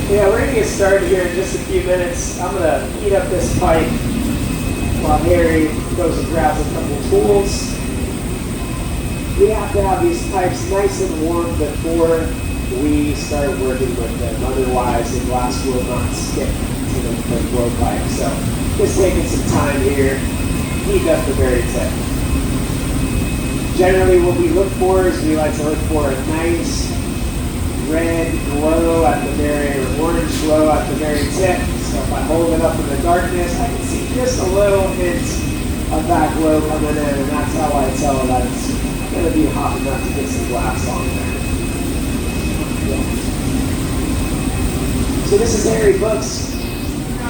Yeah, we're going to get started here in just a few minutes. I'm going to heat up this pipe while Harry goes and grabs a couple tools. We have to have these pipes nice and warm before we start working with them. Otherwise, the glass will not stick to the blowpipe. So just taking some time here, heat up the very tip. Generally, what we look for is we like to look for a nice red glow at the very, or orange glow at the very tip. So if I hold it up in the darkness, I can see just a little hint of that glow coming in, and that's how I tell that it's going to be hot enough to get some glass on there. Yeah. So this is Harry Boux.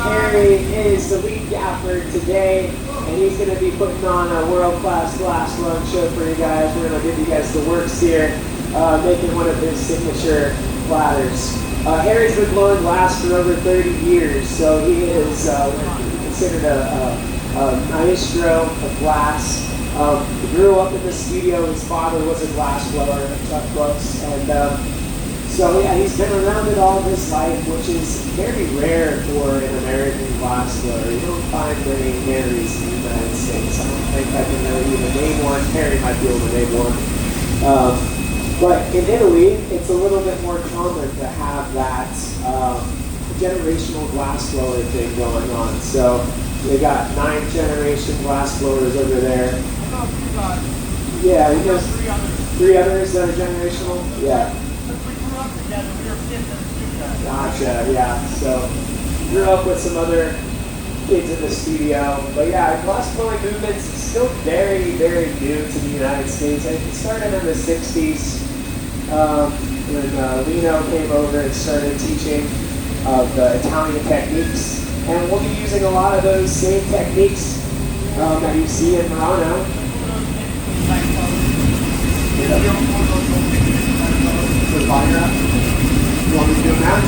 Harry is the lead gaffer today, and he's going to be putting on a world-class glass run show for you guys. We're going to give you guys the works here. Making one of his signature platters. Harry's been blowing glass for over 30 years, so he is considered a maestro of glass. He grew up in the studio. His father was a glass blower, Chuck Boux, and so yeah, he's been around it all his life, which is very rare for an American glass blower. You don't find many Harrys in the United States. I don't think I can really even name one. Harry might be able to name one. But in Italy, it's a little bit more common to have that generational glass blower thing going on. So they got 9th generation glass blowers over there. Yeah, he knows 3 others that are generational? Yeah. Gotcha, yeah. So grew up with some other kids in the studio. But yeah, glass blowing movement's still very, very new to the United States. It started in the 60s. When Lino came over and started teaching the Italian techniques. And we'll be using a lot of those same techniques that you see in Morean. You want me to do it now?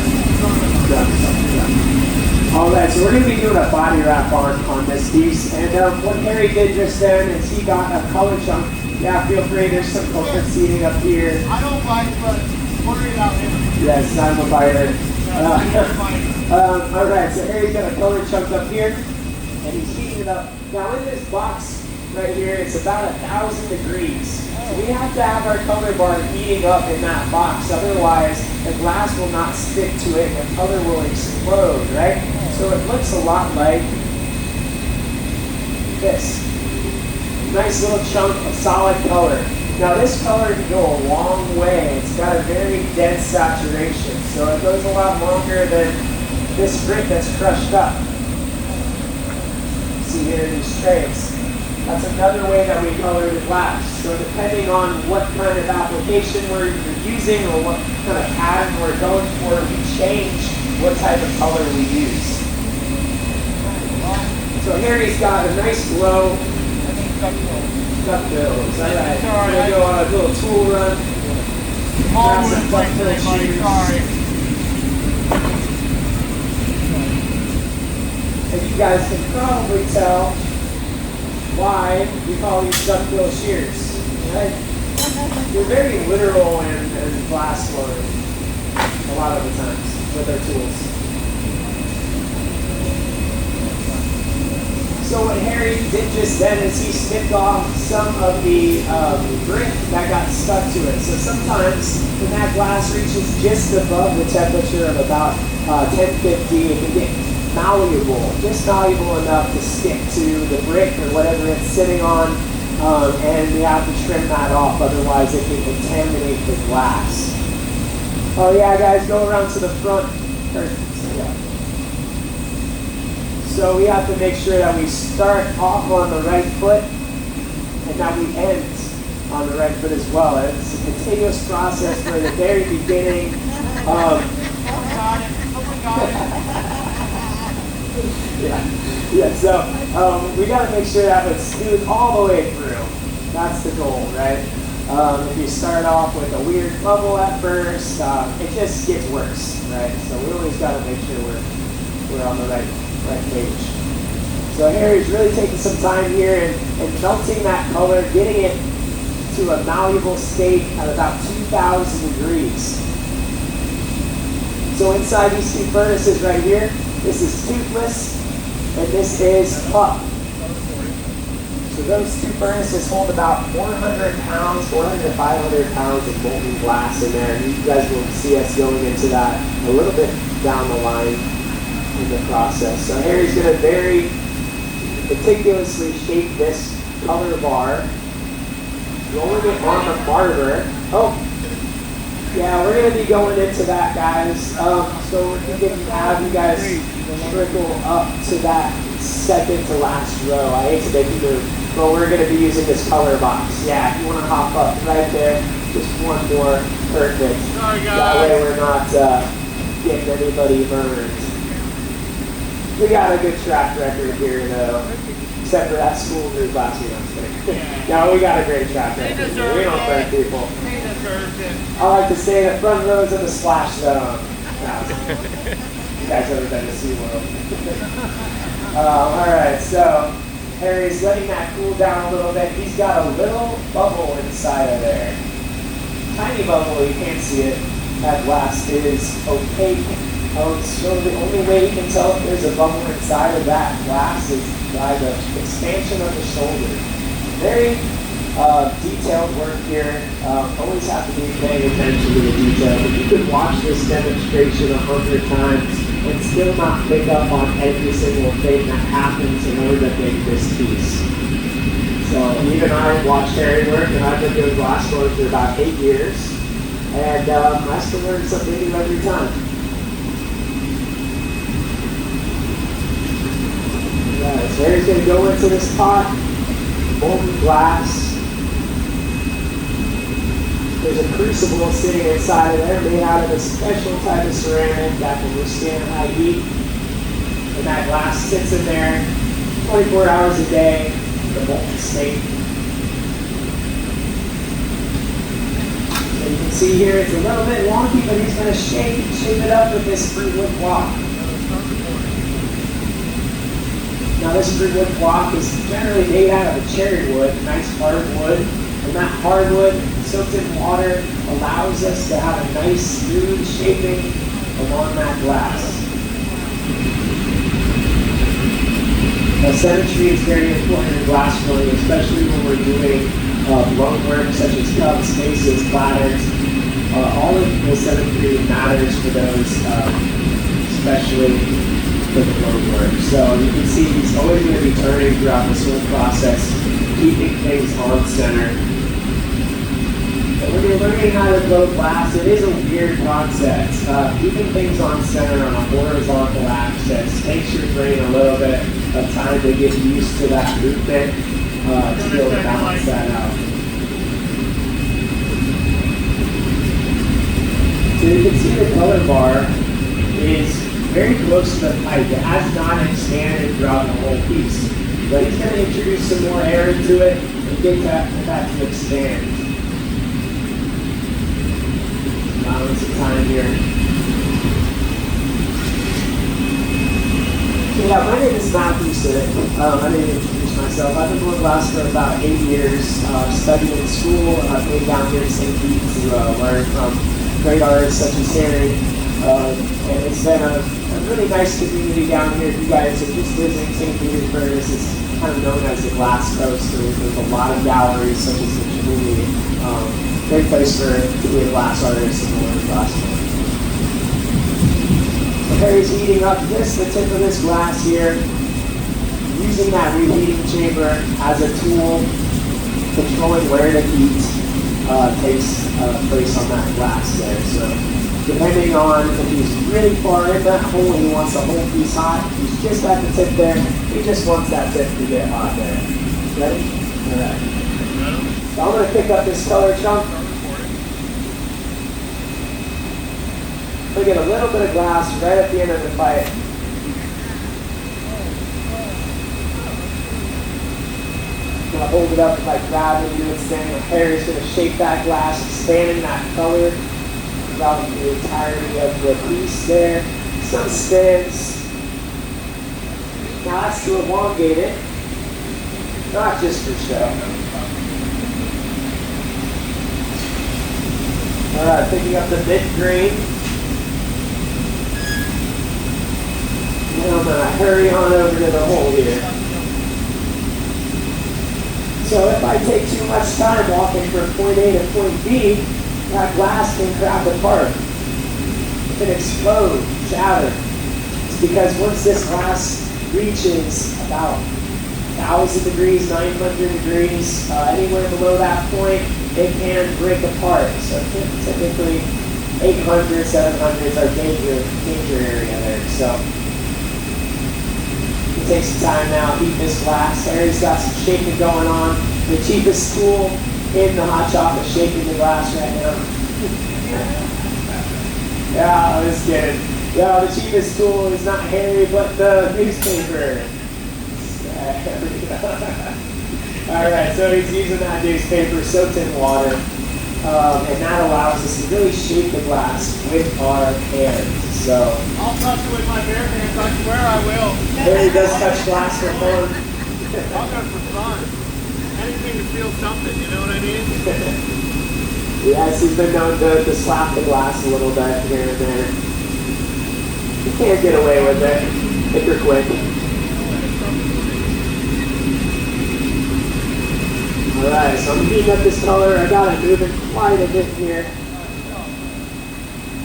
Yeah. All right, so we're going to be doing a body wrap on this piece. And what Harry did just then is he got a color chunk. Yeah, feel free. There's some culprit seating up here. I don't bite, but order it out here. Yes, I'm a biter. All right, so Harry's got a color chunk up here, and he's heating it up. Now in this box right here, it's about 1,000 degrees. So we have to have our color bar heating up in that box. Otherwise, the glass will not stick to it, and the color will explode, right? So it looks a lot like this. Nice little chunk of solid color. Now this color can go a long way. It's got a very dense saturation, so it goes a lot longer than this brick that's crushed up. See here in these trays. That's another way that we color the glass. So depending on what kind of application we're using or what kind of pattern we're going for, we change what type of color we use. So Harry's got a nice glow. Duckbills. All right. We're going to go on a little tool run. All over the place today, buddy. Sorry. And you guys can probably tell why we call these duckbill shears. Right? We're very literal in glass blowing a lot of the times with our tools. So what Harry did just then is he snipped off some of the brick that got stuck to it. So sometimes when that glass reaches just above the temperature of about 1050, it can get malleable, just malleable enough to stick to the brick or whatever it's sitting on, and you have to trim that off, otherwise it can contaminate the glass. Oh yeah, guys, go around to the front. So we have to make sure that we start off on the right foot and that we end on the right foot as well. It's a continuous process from the very beginning. So we got to make sure that it's smooth all the way through. That's the goal, right? If you start off with a weird bubble at first, it just gets worse, right? So we always got to make sure we're on the right page. So Harry's really taking some time here and melting that color, getting it to a malleable state at about 2,000 degrees. So inside these two furnaces right here, this is toothless, and this is pup. So those two furnaces hold about 400 pounds, 400 to 500 pounds of molten glass in there. And you guys will see us going into that a little bit down the line in the process. So Harry's going to very meticulously shape this color bar, rolling it on the barber. Oh, yeah, we're going to be going into that, guys. So we're going to have you guys trickle up to that second to last row. I hate to make you move, but we're going to be using this color box. Yeah, if you want to hop up right there, just one more, perfect. That way we're not getting anybody burned. We got a good track record here, though, except for that school group last year. No, we got a great track record. We don't burn people. I like to say the front rows of the splash zone. You guys ever been to SeaWorld? All right, so Harry's letting that cool down a little bit. He's got a little bubble inside of there. Tiny bubble, you can't see it. That glass is opaque. So the only way you can tell if there's a bubble inside of that glass is by the expansion of the shoulder. Very detailed work here. Always have to be paying attention to the detail. You could watch this demonstration 100 times and still not pick up on every single thing that happens in order to make this piece. So even I watched Harry work, and I've been doing glass blowing for about 8 years, and I still learn something new every time. Right, so Harry's going to go into this pot, molten glass. There's a crucible sitting inside of there made out of a special type of ceramic that can withstand high heat. And that glass sits in there 24 hours a day, the molten state. So you can see here it's a little bit wonky, but he's going to shape it up with this fruitwood block. Now this fruitwood block is generally made out of a cherry wood, nice hard wood. And that hardwood soaked in water allows us to have a nice smooth shaping along that glass. Now symmetry is very important in glass blowing, especially when we're doing blown work such as cups, vases, platters. All of the symmetry matters for those, especially for the blown work. So you can see he's always going to be turning throughout this whole process, keeping things on center. When you're learning how to blow glass, it is a weird concept. Keeping things on center on a horizontal axis takes your brain a little bit of time to get used to that movement to be able to balance that out. So you can see the color bar is very close to the pipe. It has not expanded throughout the whole piece. But he's going to introduce some more air into it and get that to expand. Balance of time here. So yeah, my name is Matthew Sitt. I didn't introduce myself. I've been blowing glass for about 8 years, studying in school. I came down here to St. Pete to learn from great artists such as Harry. And it's been a really nice community down here. If you guys are just visiting St. Petersburg, this is kind of known as the Glass Coast. There's a lot of galleries such as the community. Great place to be a glass artist and learn glass. So Harry's heating up the tip of this glass here, using that reheating chamber as a tool, controlling where the heat takes place on that glass there. So depending on if he's really far in that hole and he wants the whole piece hot, he's just at the tip there, he just wants that tip to get hot there. Ready? All right. So I'm going to pick up this color chunk. We'll get a little bit of glass right at the end of the pipe. I'm going to hold it up with my gravity doing its thing. My hair is going to shape that glass, expanding that color throughout the entirety of the piece there. Some spins. Now that's to elongate it, not just for show. Alright, picking up the mid green. hurry on over to the hole here. So if I take too much time walking from point A to point B, that glass can crack apart. It can explode, shatter. It's because once this glass reaches about 1,000 degrees, 900 degrees, anywhere below that point, it can break apart. So typically 800, 700 is our danger area there. So it takes some time now, heat this glass. Harry's got some shaking going on. The cheapest tool in the hot shop is shaking the glass right now. Yeah, I was kidding. Yeah, the cheapest tool is not Harry, but the newspaper. Alright, so he's using that newspaper soaked in water, and that allows us to really shake the glass with our hands. So I'll touch it with my bare hands, I swear I will. Harry does touch glass for fun. I'll go for fun. Anything to feel something, you know what I mean? Yes, he's been known to slap the glass a little bit here and there. You can't get away with it if you're quick. Alright, so I'm heating up this color. I got it moving quite a bit here.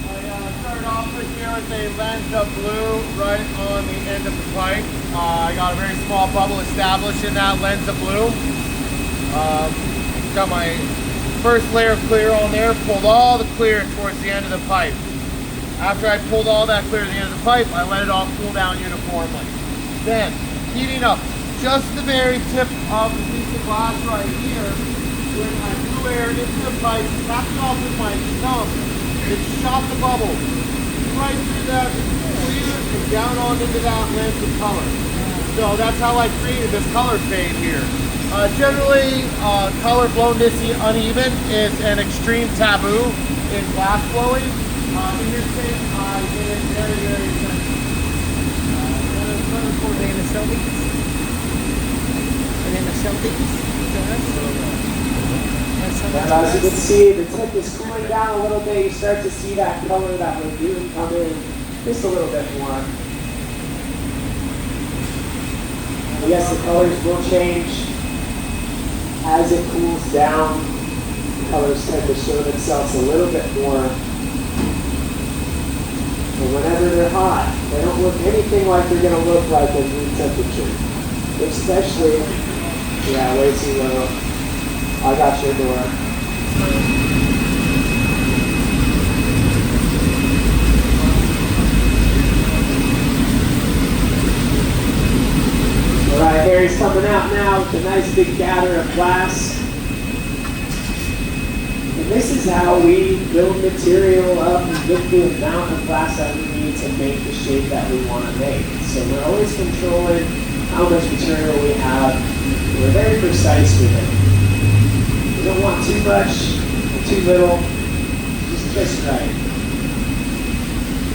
I started off with here with a lens of blue right on the end of the pipe. I got a very small bubble established in that lens of blue. Got my first layer of clear on there, pulled all the clear towards the end of the pipe. After I pulled all that clear to the end of the pipe, I let it all cool down uniformly. Then, heating up just the very tip of the piece of glass right here, when I blew air into the pipe, tapped it off with my thumb, it shot the bubble right through that clear and down on into that lens of color. So that's how I created this color fade here. Generally, color blown this uneven is an extreme taboo in glass blowing. In this case, I did it very, very simple. In the Celtics. And in the Celtics. And as you can see, the tip is cooling down a little bit. You start to see that color, that lagoon come in just a little bit more. And yes, the colors will change as it cools down. The colors tend to show themselves a little bit more. But whenever they're hot, they don't look anything like they're going to look like at room temperature. Especially, yeah, way too low. I got your door. Alright, Harry's coming out now with a nice big gather of glass. And this is how we build material up and get the amount of glass that we need to make the shape that we want to make. So we're always controlling how much material we have. We're very precise with it. We don't want too much or too little, just right.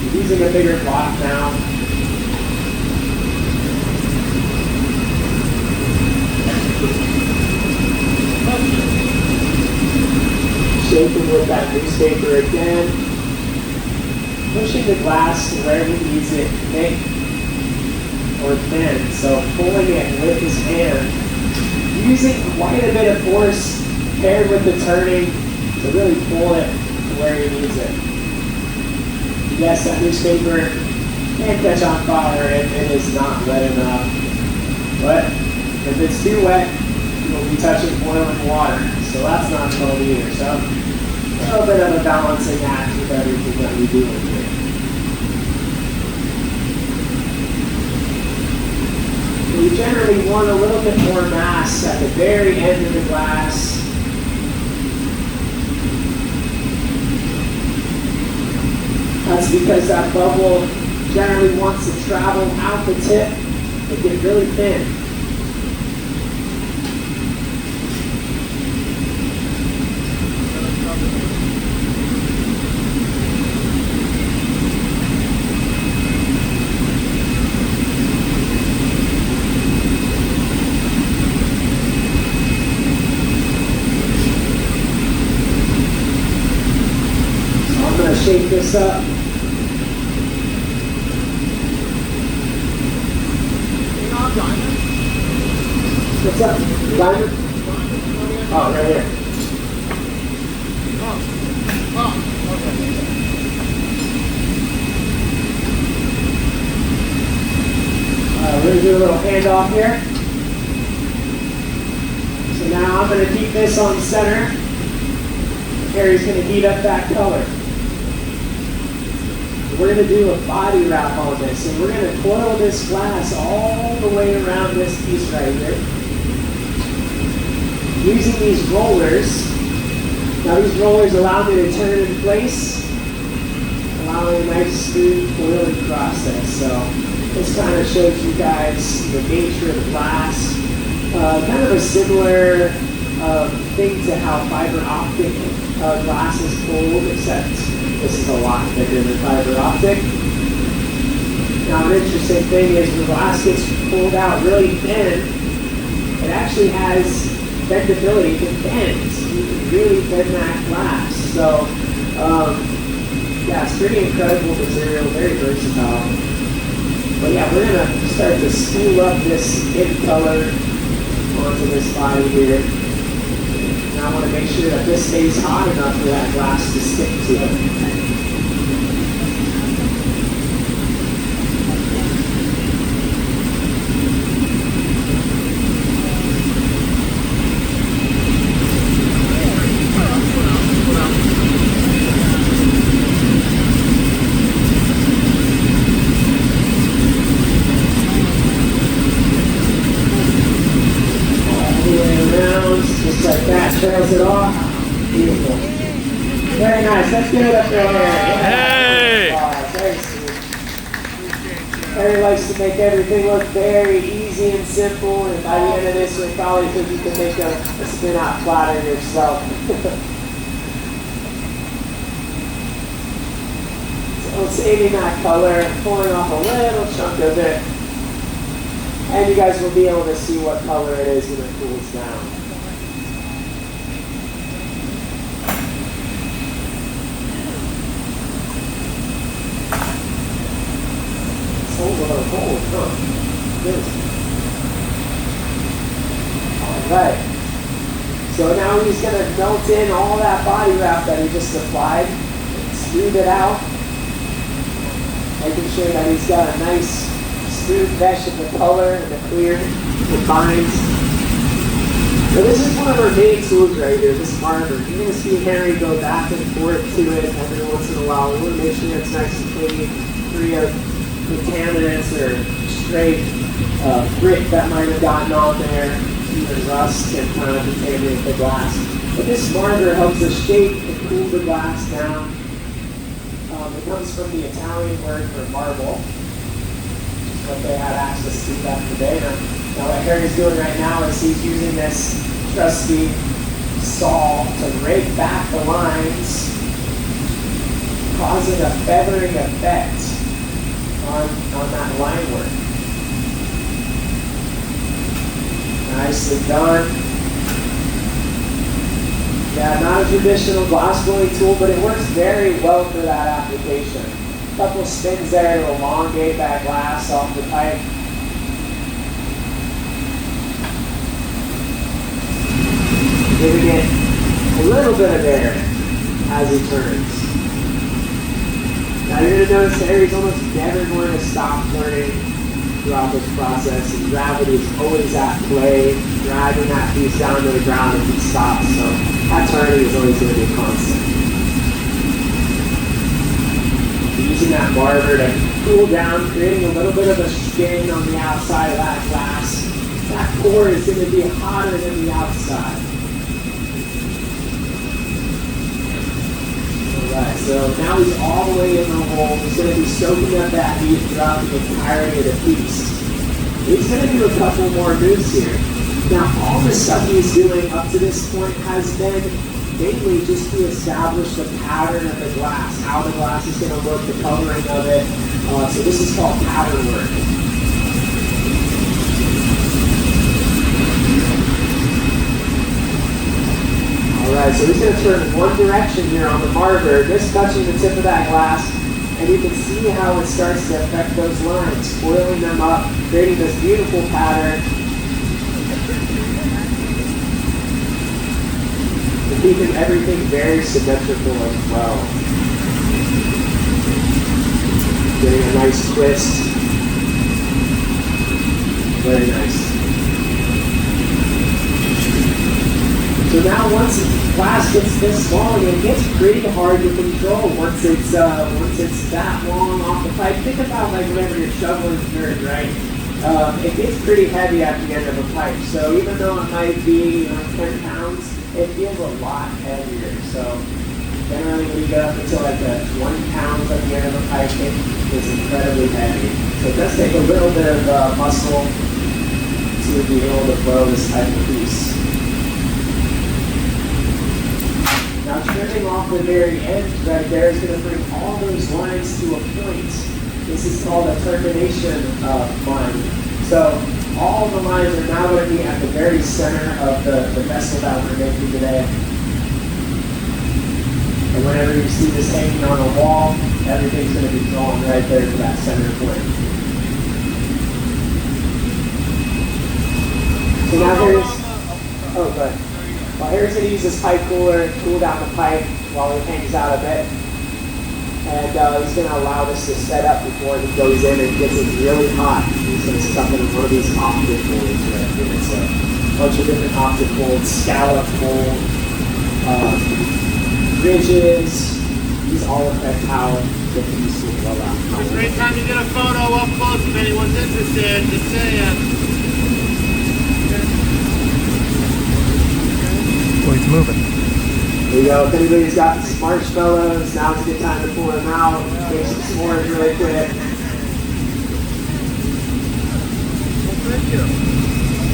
We're using a bigger block now. Shaping with that newspaper again. Pushing the glass to where he needs it thick or thin. So pulling it with his hand. Using quite a bit of force paired with the turning to really pull it to where he needs it. Yes, that newspaper can catch on fire if it is not wet enough. But if it's too wet, you'll be touching boiling water. So that's not fun either. So a little bit of a balancing act with everything that we do in here. We generally want a little bit more mass at the very end of the glass. That's because that bubble generally wants to travel out the tip and get really thin. Shake this up. What's up? Diamond? Oh, right here. We're going to do a little handoff here. So now I'm going to keep this on center. Harry's going to heat up that color. We're going to do a body wrap on this, and we're going to coil this glass all the way around this piece right here. Using these rollers. Now these rollers allow me to turn in place, allowing a nice smooth coiling process. So this kind of shows you guys the nature of the glass. Kind of a similar thing to how fiber optic glass is pulled, except this is a lot thicker than fiber optic. Now an interesting thing is when glass gets pulled out really thin, it actually has bendability to bend. You can really bend that glass. So yeah, it's pretty incredible material, very versatile. But yeah, we're gonna start to spool up this in color onto this body here. And I want to make sure that this stays hot enough for that glass to stick to it. Trails it off. Beautiful. Very nice. Let's give it up there. Hey! Very sweet. Harry likes to make everything look very easy and simple, and by the end of this, we probably think you can make a spin-out platter yourself. So saving that color, pulling off a little chunk of it, and you guys will be able to see what color it is when it cools down. Alright, so now he's going to melt in all that body wrap that he just applied, smooth it out, making sure that he's got a nice smooth mesh of the color and the clear combines. So this is one of our main tools right here, this marker. You're going to see Harry go back and forth to it every once in a while. We want to make sure it's nice and clean, free of contaminants or stray grit that might have gotten on there, even rust can kind of contaminate the glass. But this marker helps us shape and cool the glass down. It comes from the Italian word for marble, which is what they had access to back in the day. Now what Harry's doing right now is he's using this trusty saw to rake back the lines, causing a feathering effect on that line work. Nicely done. Yeah, not a traditional glass blowing tool, but it works very well for that application. A couple spins there to elongate that glass off the pipe. Giving it a little bit of air as he turns. Now you're going to notice Harry's almost never going to stop turning throughout this process, and gravity is always at play, dragging that piece down to the ground if it stops, so that turning is always going to be constant. Using that marker to cool down, creating a little bit of a skin on the outside of that glass. That core is going to be hotter than the outside. Alright, so now he's all the way in the hole. He's going to be soaking up that heat throughout the entirety of the piece. He's going to do a couple more moves here. Now, all the stuff he's doing up to this point has been mainly just to establish the pattern of the glass, how the glass is going to look, the coloring of it. So this is called pattern work. Alright, so he's going to turn one direction here on the marker, just touching the tip of that glass, and you can see how it starts to affect those lines, coiling them up, creating this beautiful pattern. keeping everything very symmetrical as well. Getting a nice twist. Very nice. So now once the glass gets this long, it gets pretty hard to control once it's that long off the pipe. Think about like whenever you're shoveling dirt, right? It gets pretty heavy at the end of a pipe. So even though it might be 10 pounds, it feels a lot heavier. So generally when you get up until like the 20 pounds at the end of a pipe, it is incredibly heavy. So it does take a little bit of muscle to be able to blow this type of piece. Now trimming off the very end right there is going to bring all those lines to a point. This is called a termination line. So all the lines are now going to be at the very center of the vessel that we're making today. And whenever you see this hanging on a wall, everything's going to be drawn right there to that center point. So now here's, good. Well, here's going to use this pipe cooler to cool down the pipe while it hangs out a bit. And he's going to allow this to set up before he goes in and gets it really hot. He's going to stuff it in one of these optic molds right here. It's a bunch of different optic molds, scallop mold, ridges. These all affect how the piece will blow out. It's a great time to get a photo up close if anyone's interested. Just saying. Oh, it's moving. There you go. If anybody's got some marshmallows, now's a good time to pull them out. Make some s'mores really quick. Thank you.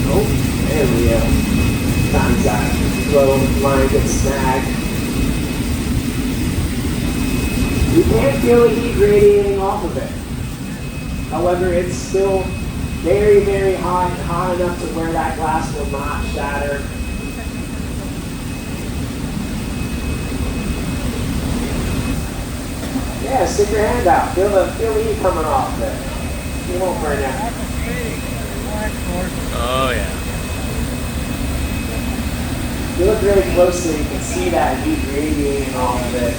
Oh, there we go. Sometimes that low line gets snagged. You can't feel the heat radiating off of it. However, it's still very, very hot enough to where that glass will not shatter. Yeah, stick your hand out. Feel the heat coming off there. You won't burn out. Oh yeah. If you look really closely, you can see that heat radiating off of it.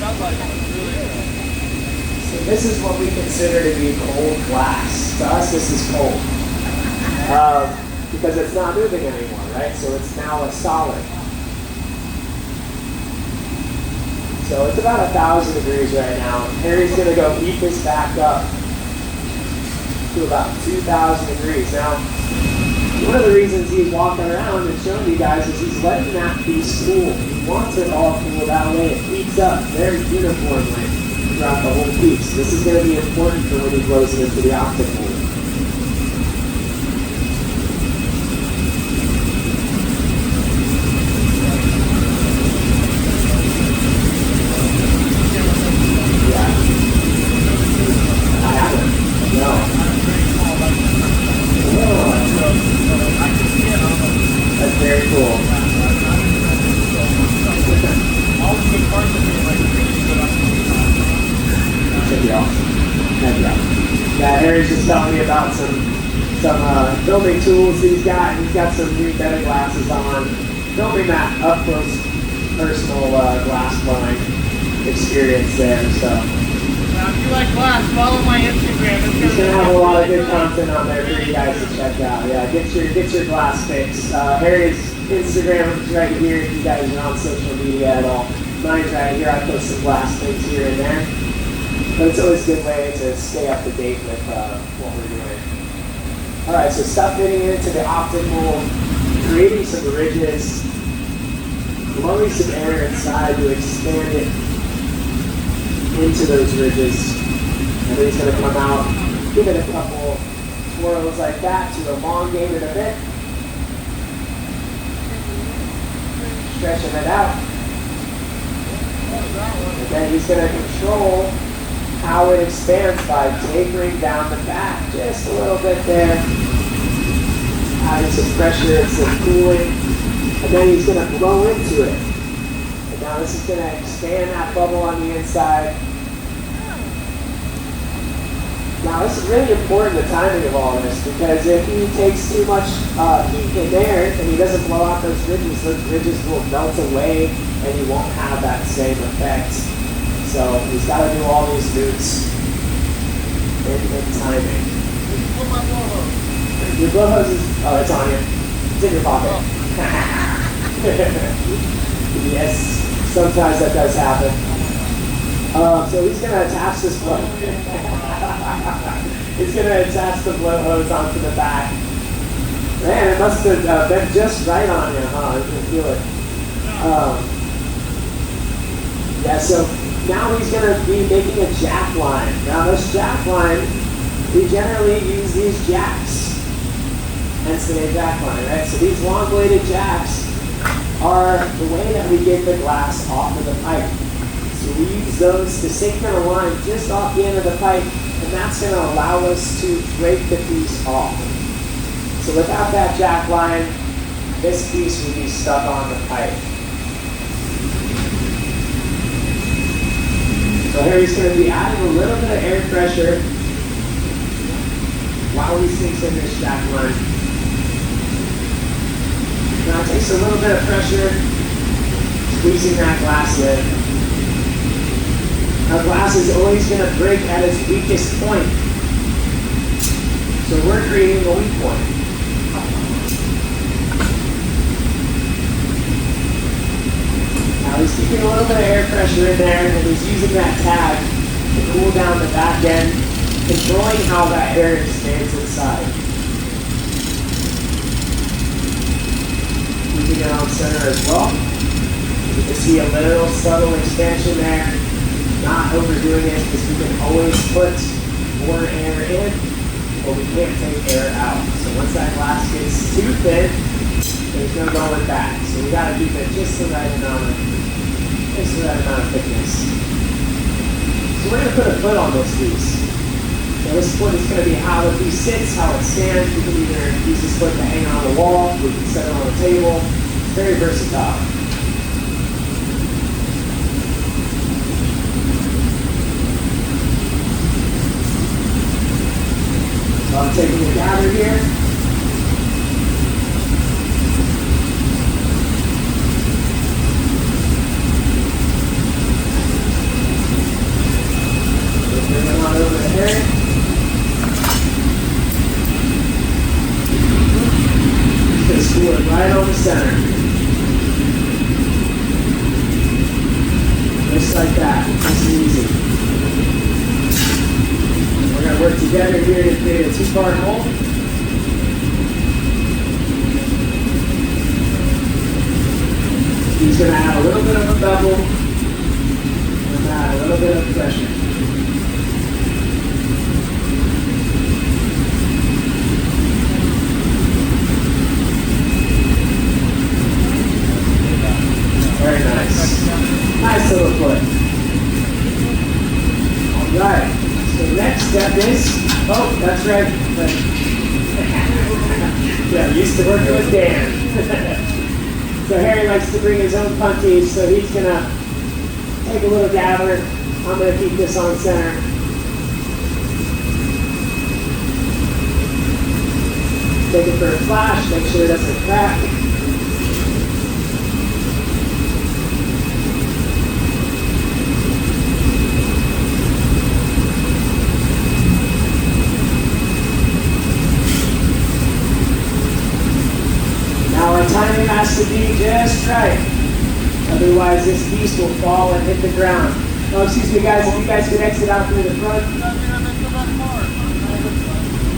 So this is what we consider to be cold glass. To us, this is cold. Because it's not moving anymore, right? So it's now a solid. So it's about 1,000 degrees right now. Harry's going to go heat this back up to about 2,000 degrees. Now, one of the reasons he's walking around and showing you guys is he's letting that piece cool. He wants it all cool. That way it heats up very uniformly throughout the whole piece. This is going to be important for when he blows it into the optic mold. Harry's just telling me about some filming tools he's got. He's got some new meta glasses on, filming that up close, personal glass blowing experience there. So Now, if you like glass, follow my Instagram. he's gonna have a lot of good content on there for you guys to check out. Yeah, get your glass fix. Harry's Instagram is right here if you guys are on social media at all. Mine's right here. I post some glass things here and there. But it's always a good way to stay up to date with what we're doing. All right, so stuff fitting into the optic mold, creating some ridges, blowing some air inside to expand it into those ridges. And then he's going to come out, give it a couple twirls like that to elongate it a bit. Stretching it out. And then he's going to control how it expands by tapering down the back just a little bit there, adding some pressure and some cooling, and then he's going to blow into it. And now this is going to expand that bubble on the inside. Now this is really important, the timing of all this, because if he takes too much heat in there and he doesn't blow out those ridges will melt away and you won't have that same effect. So he's got to do all these boots in timing. Pull my blow hose. Your blow hose is, oh, it's on you. It's in your pocket. Yes, sometimes that does happen. So he's going to attach this blow. He's going to attach the blow hose onto the back. Man, it must have been just right on you, huh? You can feel it. Yeah, so now he's going to be making a jack line. Now this jack line, we generally use these jacks. Hence the name jack line, right? So these long bladed jacks are the way that we get the glass off of the pipe. So we use those to sink in a line just off the end of the pipe, and that's going to allow us to break the piece off. So without that jack line, this piece would be stuck on the pipe. So here he's going to be adding a little bit of air pressure while he sinks in this jack line. Now it takes a little bit of pressure, squeezing that glass lid. Now glass is always going to break at its weakest point. So we're creating a weak point. Now he's keeping a little bit of air pressure in there, and he's using that tag to cool down the back end, controlling how that air expands inside. Keeping it on center as well. You can see a little subtle expansion there. Not overdoing it, because we can always put more air in, but we can't take air out. So once that glass gets too thin, there's no going back. So we got to keep it just the right amount of thickness. So we're going to put a foot on this piece. So this foot is going to be how the piece sits, how it stands. We can either use this foot to hang on the wall, we can set it on the table. It's very versatile. So I'm taking a gather here. Bring it on over to Harry. Just screw it right on the center. Just like that. Nice and easy. We're going to work together here to create a two-part mold. He's going to add a little bit of a bevel and add a little bit of pressure. Very nice. Nice little foot. All right. So the next step is, oh, that's right. Yeah, I'm used to working with Dan. So Harry likes to bring his own punties, so he's gonna take a little dabber. I'm gonna keep this on center. Take it for a flash, make sure it doesn't crack. Timing has to be just right. Otherwise, this piece will fall and hit the ground. Oh, excuse me, guys. If you guys could exit out through the front.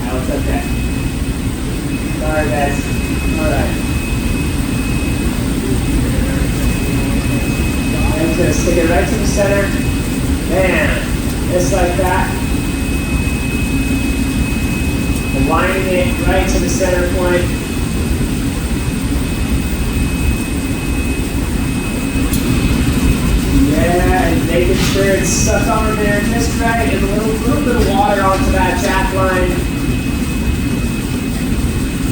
No, it's okay. Sorry, guys. All right. I'm just going to stick it right to the center. Man, just like that. Aligning it right to the center point. Yeah, and making sure it's stuck on there just right, and a little bit of water onto that jack line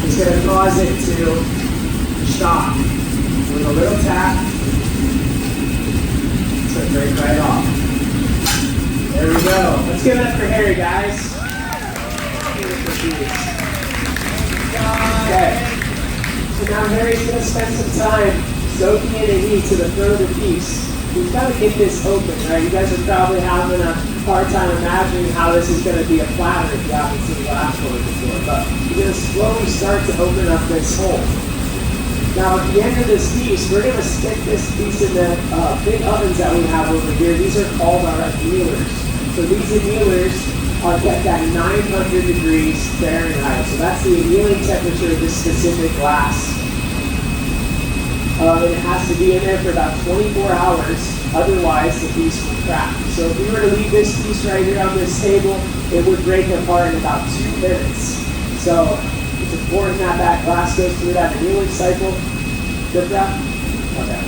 is going to cause it to stop. With a little tap, it's going to break right off. There we go. Let's give it up for Harry, guys. Okay. So now Harry's going to spend some time soaking in the heat to the front of the piece. We've got to get this open, right? You guys are probably having a hard time imagining how this is going to be a platter if you haven't seen glass blowing before. But you're going to slowly start to open up this hole. Now, at the end of this piece, we're going to stick this piece in the big ovens that we have over here. These are called our annealers. So these annealers are kept at 900 degrees Fahrenheit. So that's the annealing temperature of this specific glass. And it has to be in there for about 24 hours, otherwise the piece will crack. So if we were to leave this piece right here on this table, it would break apart in about 2 minutes. So it's important that that glass goes through that annealing cycle. Good breath? Okay.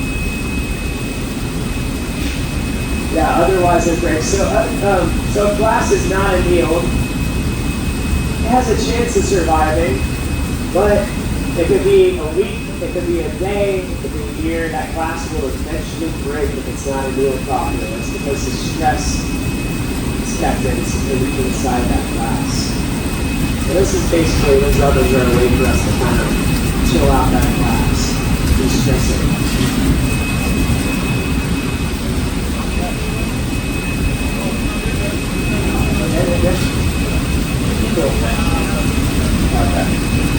Yeah, otherwise it breaks. So if glass is not annealed, it has a chance of surviving, but it could be a week, it could be a day, it could be a year. That glass will eventually break if it's not annealed properly. It's because the stress is kept inside that glass. So this is basically those ovens are a way for us to kind of chill out that glass, de-stress it. Okay.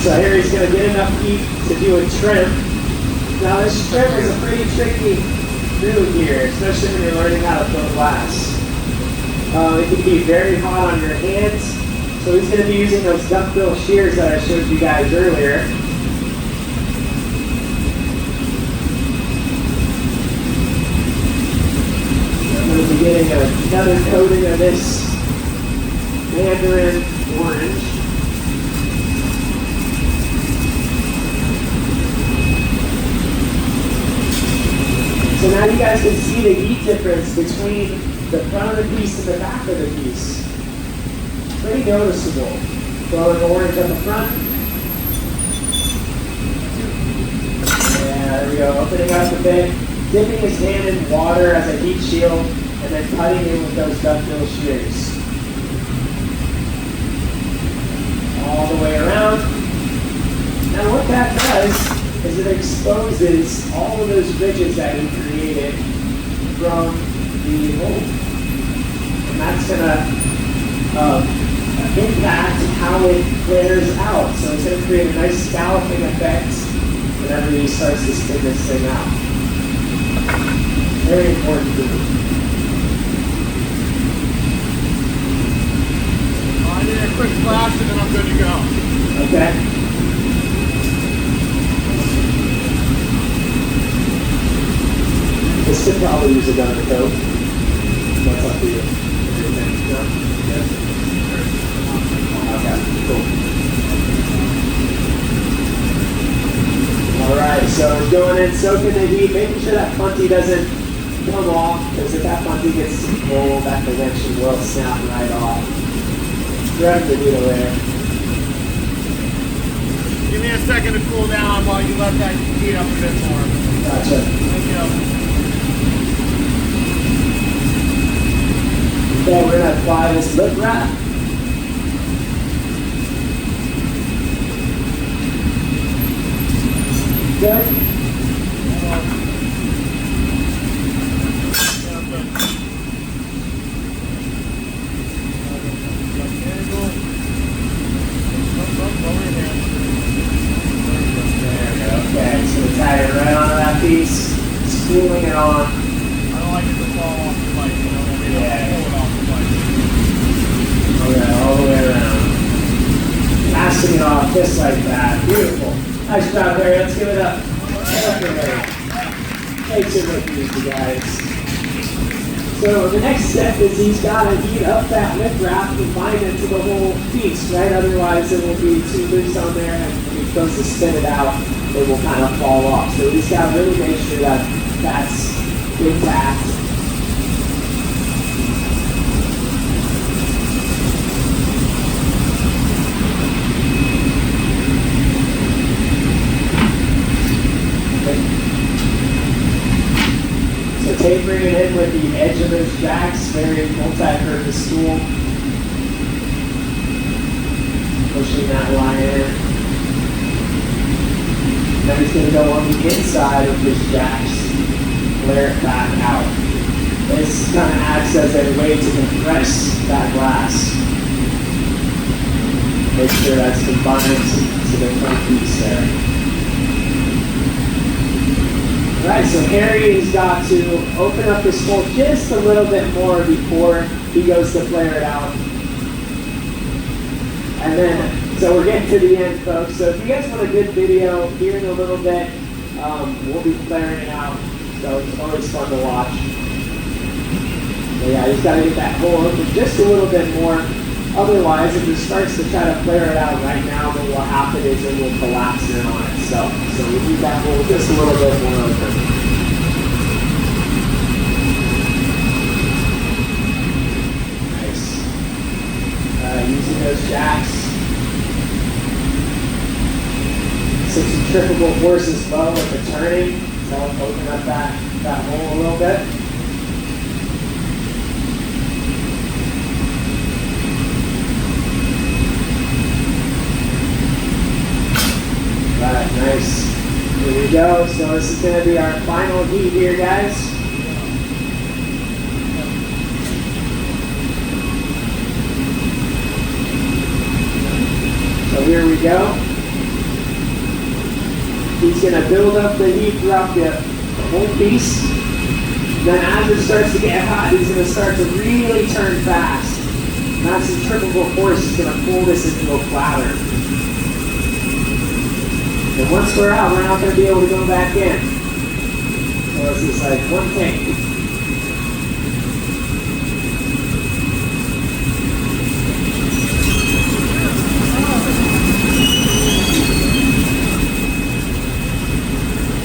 So here he's going to get enough heat to do a trim. Now this trim is a pretty tricky do here, especially when you're learning how to build glass. It can be very hot on your hands. So he's going to be using those duckbill shears that I showed you guys earlier. I'm going to be getting another coating of this mandarin orange. So now you guys can see the heat difference between the front of the piece and the back of the piece. Pretty noticeable. Throwing orange on the front. Yeah, there we go. Opening up a bit. Dipping his hand in water as a heat shield, and then cutting it with those duckbill shears. All the way around. Now what that does is it exposes all of those ridges that he created from the hole. And that's going to impact how it flares out. So it's going to create a nice scalloping effect whenever he starts to spin this thing out. Very important to do. I need a quick flash and then I'm good to go. Okay. This could probably use a gun to coat. That's up to you. Okay, cool. Alright, so it's going in, soaking the heat, making sure that punty doesn't come off, because if that punty gets too cold, that connection will snap right off. Grab the needle there. Give me a second to cool down while you let that heat up a bit more. Gotcha. Thank you. Okay, we're going to apply this lip wrap. Good. Okay, so tie it right onto that piece, spooling it on. I don't like it to fall off the pipe, you know what I mean? Yeah. Pull it off the pipe. Okay, all the way around. Passing it off just like that. Beautiful. Nice job, Barry. Let's give it up. Okay. Thanks for making these, you guys. So the next step is he's got to heat up that lip wrap and bind it to the whole piece, right? Otherwise it will be too loose on there, and when he goes to spin it out, it will kind of fall off. So he's got to really make sure that that's intact. So tapering it in with the edge of those jacks, very multi-purpose tool. Pushing that line in. Then he's going to go on the inside of his jacks, flare it back out. This kind of acts as a way to compress that glass. Make sure that's combined to the front piece there. Alright, so Harry has got to open up this hole just a little bit more before he goes to flare it out. And then, so we're getting to the end, folks. So if you guys want a good video, here in a little bit, we'll be flaring it out. So it's always fun to watch. But yeah, he's got to get that hole open just a little bit more. Otherwise, if he starts to try to flare it out right now, then what will happen is it will collapse in on itself. So we need that hole just a little bit more open. Nice. Using those jacks. Centrifugal force as well with the turning. So open up that hole a little bit. Alright, nice. Here we go. So this is going to be our final heat here, guys. So here we go. He's going to build up the heat throughout the whole piece. Then as it starts to get hot, he's going to start to really turn fast. And that centrifugal force is going to pull this into a platter. And once we're out, we're not going to be able to go back in. So this is like one take.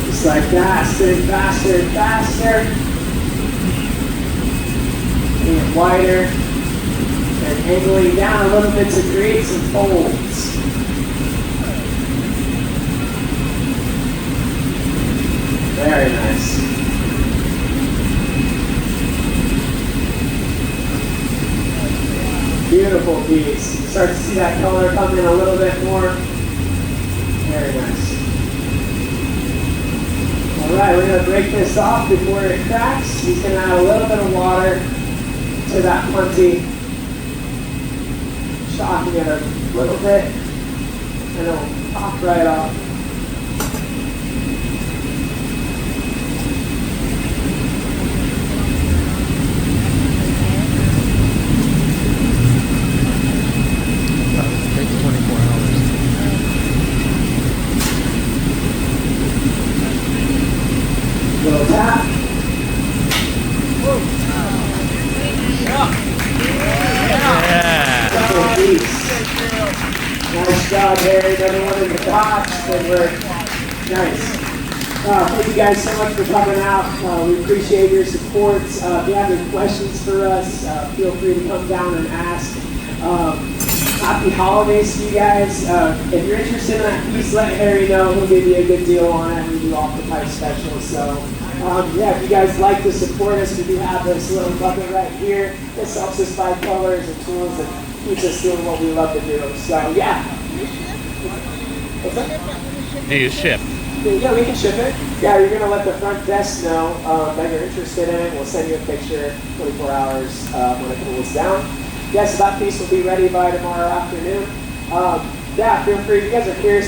Just like faster and faster and faster. Getting wider. And angling down a little bit to create some folds. Very nice. Beautiful piece. Start to see that color come in a little bit more. Very nice. Alright, we're going to break this off before it cracks. He's going to add a little bit of water to that plenty. Shocking it a little bit. And it'll pop right off. Little tap. Yeah. Nice job, Harry. Everyone in the box. Good work. Nice. Thank you guys so much for coming out. We appreciate your support. If you have any questions for us, feel free to come down and ask. Happy holidays to you guys. If you're interested in that piece, let Harry know. He'll give you a good deal on it. We do off the pipe special. So, yeah, if you guys like to support us, we do have this little bucket right here. This helps us buy colors and tools and keeps us doing what we love to do. So, yeah. What's that? Do you ship? Yeah, we can ship it. Yeah, you're going to let the front desk know that you're interested in it. We'll send you a picture 24 hours when it cools down. Yes, that piece will be ready by tomorrow afternoon. Yeah, feel free. If you guys are curious